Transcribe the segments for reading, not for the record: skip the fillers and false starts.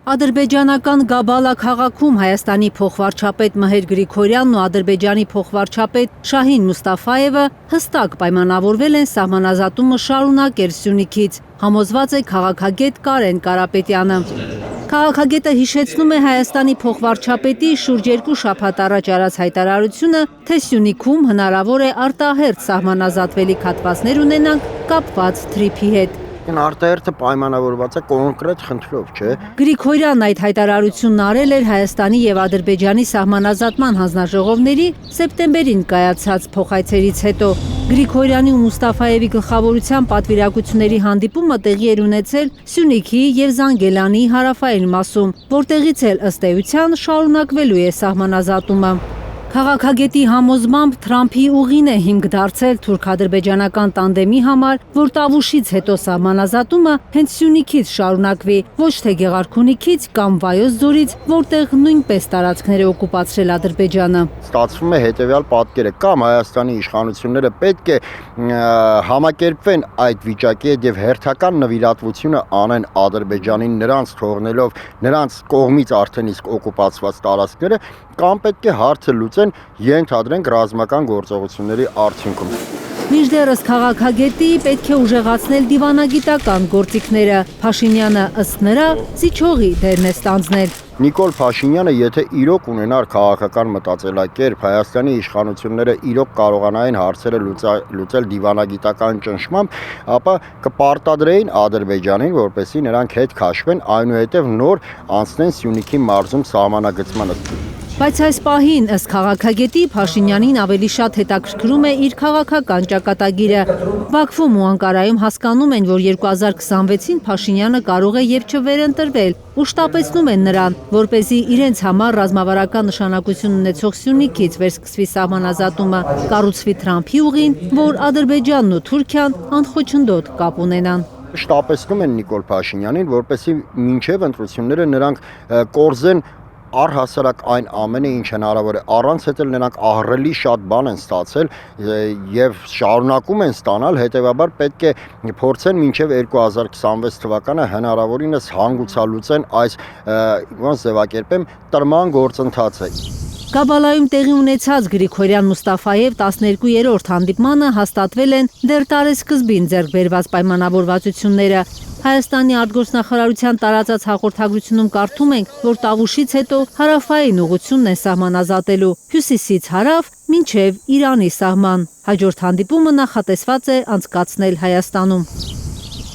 Ադրբեջանական Գաբալա քաղաքում Հայաստանի փոխվարչապետ Մհեր Գրիգորյանն ու Ադրբեջանի փոխվարչապետ Շահին Մուստաֆայևը հստակ պայմանավորվել են սահմանազատումը շարունակել Սյունիքից, համոզված է քաղաքագետ Կարեն Կարապետյանը։ Քաղաքագետը հիշեցնում է Հայաստանի փոխվարչապետի շուրջ 2 շաբաթ առաջ արած հայտարարությունը, թե Սյունիքում հնարավոր է արտահերթ սահմանազատվելիք հատվածներ ունենանք կապված թրիփի հետ։ Արտահերթը պայմանավորված է կոնկրետ խնդրով, չէ։ Գրիգորյանն այդ հայտարարությունն արել էր Հայաստանի եւ Ադրբեջանի սահմանազատման հանձնաժողովների սեպտեմբերին կայացած փոխայցերից հետո։ Գրիգորյանի ու Մուստաֆայևի գլխավորության պատվիրակությունների հանդիպումը տեղի էր ունեցել Սյունիքի եւ Զանգելանի հարավային մասում, որտեղից էլ ըստ էության շարունակվելու է սահմանազատումը։ Քաղաքագետի համոզմամբ Թրամփի ուղին է հիմք դարձել թուրք-ադրբեջանական տանդեմի համար, որ Տավուշից հետո սահմանազատումը հենց Սյունիքից շարունակվի, ոչ թե Գեղարքունիքից կամ Վայոց ձորից, որտեղ նույնպես տարածքներ է օկուպացրել Ադրբեջանը։ Ստացվում է հետևյալ պատկերը, կամ Հայաստանի իշխանությունները պետք է համակերպվեն այդ վիճակի հետ եւ հերթական նվիրատվությունը անեն Ադրբեջանին, նրանց թողնելով նրանց կողմից արդեն իսկ օկուպացված տարածքները, կամ պետք է հարցը լուծեն ենթադրենք ռազմական գործողությունների արդյունքում։ Մինչդեռս քաղաքագետի պետք է ուժեղացնել դիվանագիտական գործիքները, Փաշինյանը ըստ նրա զիջողի դերն է ստանձնել։ Նիկոլ Փաշինյանը, եթե իրոք ունենար քաղաքական մտածելակերպ, Հայաստանի իշխանությունները իրոք կարողանային հարցերը լուծել դիվանագիտական ճնշմամբ, ապա կպարտադրեին Ադրբեջանին, որպեսզի նրանք հետ քաշվեն, այնուհետև նոր անցնեն Սյունիքի մարզում սահմանագծմանը։ Բայց այս պահին ըստ քաղաքագետի Փաշինյանին ավելի շատ հետաքրքրում է իր քաղաքական ճակատագիրը։ Բաքվում ու Անկարայում հասկանում են, որ 2026-ին Փաշինյանը կարող է եւ չվերընտրվել ու շտապեցնում են նրան, որպեսզի իրենց համար ռազմավարական նշանակություն ունեցող Սյունիքից վերսկսվի սահմանազատումը, կառուցվի Թրամփի ուղին, որ Ադրբեջանն ու Թուրքիան անխոչնդոտ կապ ունենան։ Շտապեցնում են Նիկոլ Փաշինյանին, որպեսզի մինչև ընտրությունները նրանք կորզեն առհասարակ այն ամենը, ինչ հնարավոր է, առանց հետել նրանք ահռելի շատ բան են ստացել եւ շարունակում են ստանալ, հետեւաբար պետք է փորձեն մինչեւ 2026 թվականը հնարավորինս հանգուցալուծեն այս ոնց ձևակերպեմ տրման գործընթացը։ Գաբալայում տեղի ունեցած Գրիգորյան-Մուստաֆայև 12-րդ հանդիպմանը հաստատվել են դեռ տարեսկզբին ձեռք բերված պայմանավորվածությունները։ Հայաստանի արտգործնախարարության տարածած հաղորդագրությունում կարդում ենք, որ Տավուշից հետո հարավային ուղղությունն է սահմանազատելու, հյուսիսից հարավ մինչև Իրանի սահման։ Հաջորդ հանդիպումը նախատեսված է անցկացնել Հայաստանում։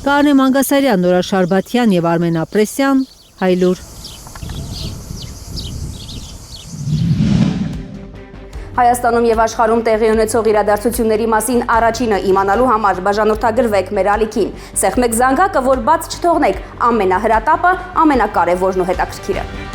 Կարեն Մանգասարյան, Նորա Շարբաթյան եւ Արմեն Ապրեսյան, Հայլուր։ Հայաստանում եւ աշխարհում տեղի ունեցող իրադարձությունների մասին առաջինը իմանալու համար բաժանորդագրվեք մեր ալիքին։ Սեղմեք զանգակը, որ բաց չթողնեք ամենահրատապը, ամենակարևորն ու հետաքրքիրը։